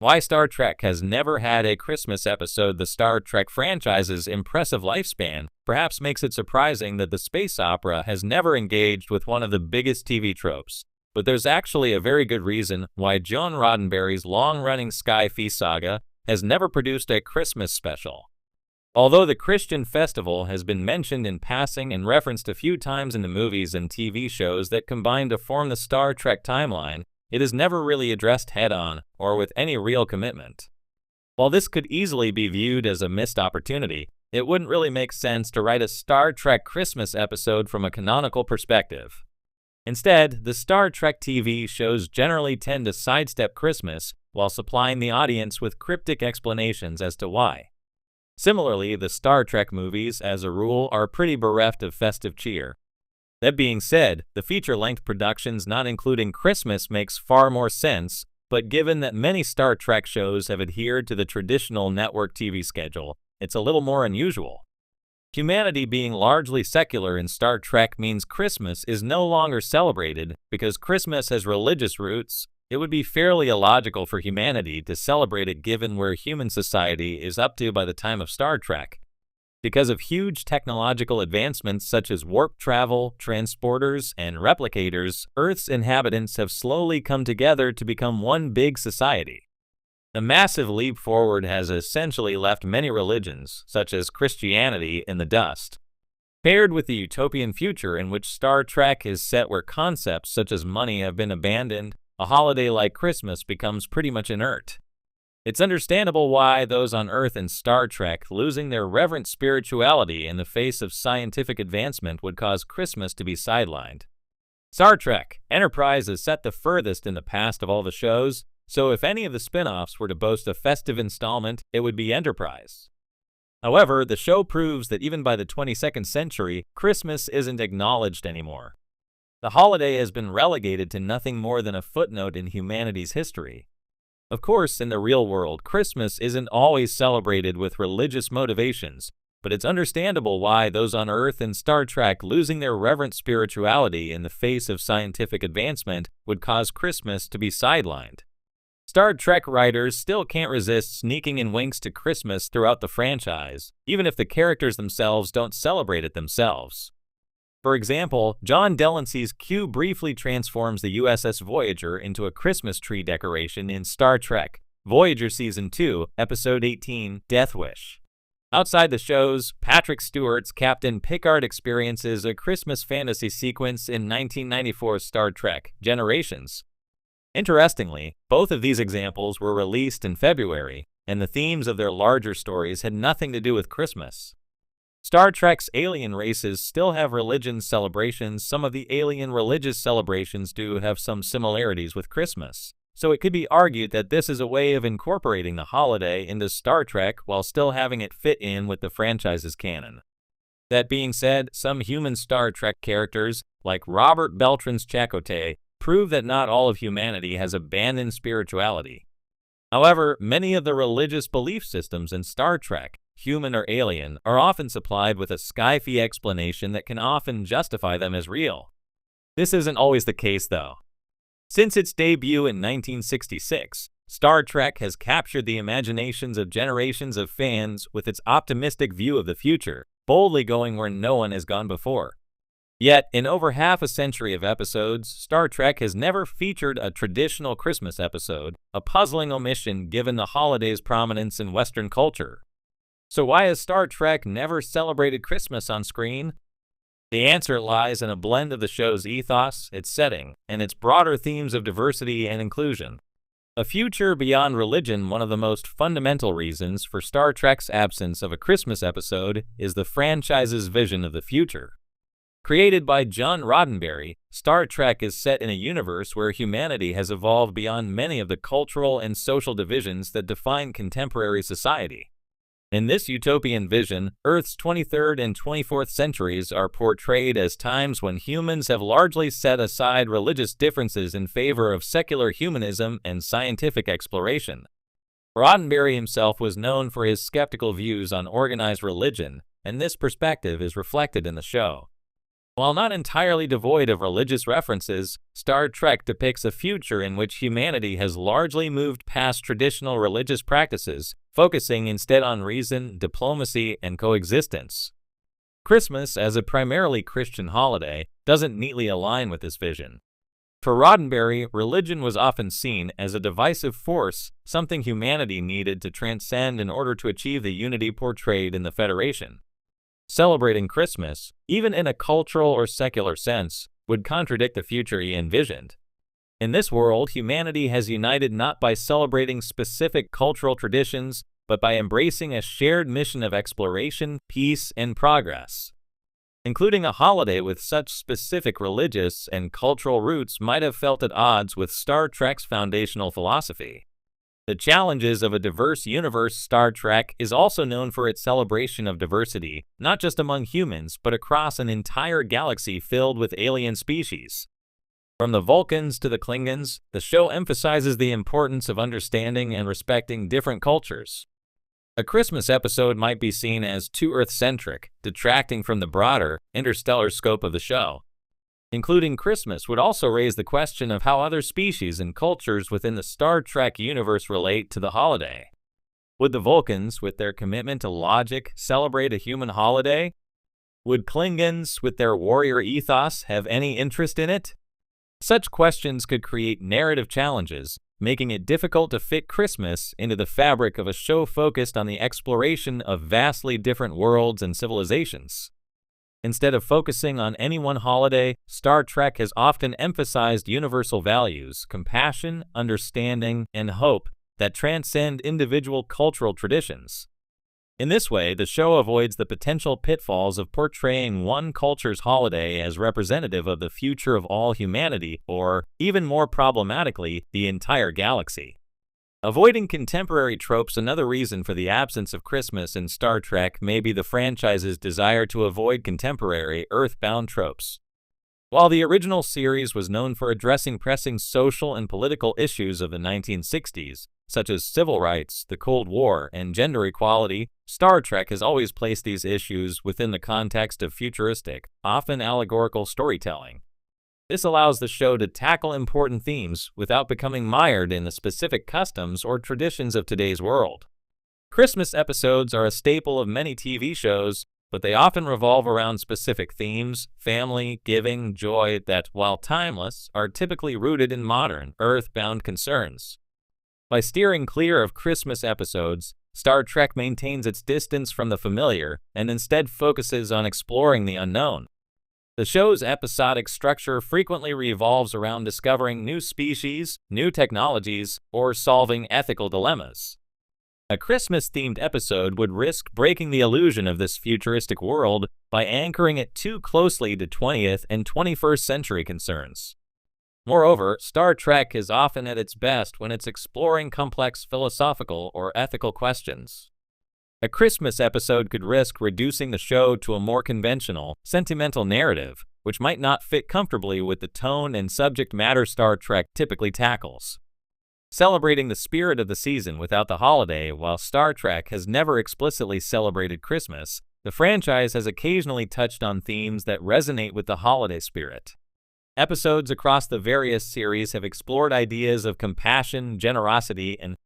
Why Star Trek has never had a Christmas episode. The Star Trek franchise's impressive lifespan perhaps makes it surprising that the space opera has never engaged with one of the biggest TV tropes. But there's actually a very good reason why John Roddenberry's long-running sci-fi saga has never produced a Christmas special. Although the Christian festival has been mentioned in passing and referenced a few times in the movies and TV shows that combine to form the Star Trek timeline, it is never really addressed head-on or with any real commitment. While this could easily be viewed as a missed opportunity, it wouldn't really make sense to write a Star Trek Christmas episode from a canonical perspective. Instead, the Star Trek TV shows generally tend to sidestep Christmas while supplying the audience with cryptic explanations as to why. Similarly, the Star Trek movies, as a rule, are pretty bereft of festive cheer. That being said, the feature-length productions not including Christmas makes far more sense, but given that many Star Trek shows have adhered to the traditional network TV schedule, it's a little more unusual. Humanity being largely secular in Star Trek means Christmas is no longer celebrated because Christmas has religious roots. It would be fairly illogical for humanity to celebrate it given where human society is up to by the time of Star Trek. Because of huge technological advancements such as warp travel, transporters, and replicators, Earth's inhabitants have slowly come together to become one big society. The massive leap forward has essentially left many religions, such as Christianity, in the dust. Paired with the utopian future in which Star Trek is set where concepts such as money have been abandoned, a holiday like Christmas becomes pretty much inert. It's understandable why those on Earth in Star Trek losing their reverent spirituality in the face of scientific advancement would cause Christmas to be sidelined. Star Trek Enterprise is set the furthest in the past of all the shows, so if any of the spin-offs were to boast a festive installment, it would be Enterprise. However, the show proves that even by the 22nd century, Christmas isn't acknowledged anymore. The holiday has been relegated to nothing more than a footnote in humanity's history. Of course, in the real world, Christmas isn't always celebrated with religious motivations, but it's understandable why those on Earth in Star Trek losing their reverent spirituality in the face of scientific advancement would cause Christmas to be sidelined. Star Trek writers still can't resist sneaking in winks to Christmas throughout the franchise, even if the characters themselves don't celebrate it themselves. For example, John Delancey's Q briefly transforms the USS Voyager into a Christmas tree decoration in Star Trek Voyager Season 2, Episode 18, Death Wish. Outside the shows, Patrick Stewart's Captain Picard experiences a Christmas fantasy sequence in 1994's Star Trek Generations. Interestingly, both of these examples were released in February, and the themes of their larger stories had nothing to do with Christmas. Star Trek's alien races still have religion celebrations. Some of the alien religious celebrations do have some similarities with Christmas, so it could be argued that this is a way of incorporating the holiday into Star Trek while still having it fit in with the franchise's canon. That being said, some human Star Trek characters, like Robert Beltran's Chakotay, prove that not all of humanity has abandoned spirituality. However, many of the religious belief systems in Star Trek, human or alien, are often supplied with a sci-fi explanation that can often justify them as real. This isn't always the case, though. Since its debut in 1966, Star Trek has captured the imaginations of generations of fans with its optimistic view of the future, boldly going where no one has gone before. Yet, in over half a century of episodes, Star Trek has never featured a traditional Christmas episode, a puzzling omission given the holiday's prominence in Western culture. So why has Star Trek never celebrated Christmas on screen? The answer lies in a blend of the show's ethos, its setting, and its broader themes of diversity and inclusion. A future beyond religion. One of the most fundamental reasons for Star Trek's absence of a Christmas episode is the franchise's vision of the future. Created by John Roddenberry, Star Trek is set in a universe where humanity has evolved beyond many of the cultural and social divisions that define contemporary society. In this utopian vision, Earth's 23rd and 24th centuries are portrayed as times when humans have largely set aside religious differences in favor of secular humanism and scientific exploration. Roddenberry himself was known for his skeptical views on organized religion, and this perspective is reflected in the show. While not entirely devoid of religious references, Star Trek depicts a future in which humanity has largely moved past traditional religious practices, focusing instead on reason, diplomacy, and coexistence. Christmas, as a primarily Christian holiday, doesn't neatly align with this vision. For Roddenberry, religion was often seen as a divisive force, something humanity needed to transcend in order to achieve the unity portrayed in the Federation. Celebrating Christmas, even in a cultural or secular sense, would contradict the future he envisioned. In this world, humanity has united not by celebrating specific cultural traditions, but by embracing a shared mission of exploration, peace, and progress. Including a holiday with such specific religious and cultural roots might have felt at odds with Star Trek's foundational philosophy. The challenges of a diverse universe. Star Trek is also known for its celebration of diversity, not just among humans, but across an entire galaxy filled with alien species. From the Vulcans to the Klingons, the show emphasizes the importance of understanding and respecting different cultures. A Christmas episode might be seen as too Earth-centric, detracting from the broader, interstellar scope of the show. Including Christmas would also raise the question of how other species and cultures within the Star Trek universe relate to the holiday. Would the Vulcans, with their commitment to logic, celebrate a human holiday? Would Klingons, with their warrior ethos, have any interest in it? Such questions could create narrative challenges, making it difficult to fit Christmas into the fabric of a show focused on the exploration of vastly different worlds and civilizations. Instead of focusing on any one holiday, Star Trek has often emphasized universal values, compassion, understanding, and hope that transcend individual cultural traditions. In this way, the show avoids the potential pitfalls of portraying one culture's holiday as representative of the future of all humanity, or, even more problematically, the entire galaxy. Avoiding contemporary tropes. Another reason for the absence of Christmas in Star Trek may be the franchise's desire to avoid contemporary, earthbound tropes. While the original series was known for addressing pressing social and political issues of the 1960s, such as civil rights, the Cold War, and gender equality, Star Trek has always placed these issues within the context of futuristic, often allegorical storytelling. This allows the show to tackle important themes without becoming mired in the specific customs or traditions of today's world. Christmas episodes are a staple of many TV shows, but they often revolve around specific themes, family, giving, joy that, while timeless, are typically rooted in modern, earthbound concerns. By steering clear of Christmas episodes, Star Trek maintains its distance from the familiar and instead focuses on exploring the unknown. The show's episodic structure frequently revolves around discovering new species, new technologies, or solving ethical dilemmas. A Christmas-themed episode would risk breaking the illusion of this futuristic world by anchoring it too closely to 20th and 21st century concerns. Moreover, Star Trek is often at its best when it's exploring complex philosophical or ethical questions. A Christmas episode could risk reducing the show to a more conventional, sentimental narrative, which might not fit comfortably with the tone and subject matter Star Trek typically tackles. Celebrating the spirit of the season without the holiday. While Star Trek has never explicitly celebrated Christmas, the franchise has occasionally touched on themes that resonate with the holiday spirit. Episodes across the various series have explored ideas of compassion, generosity, and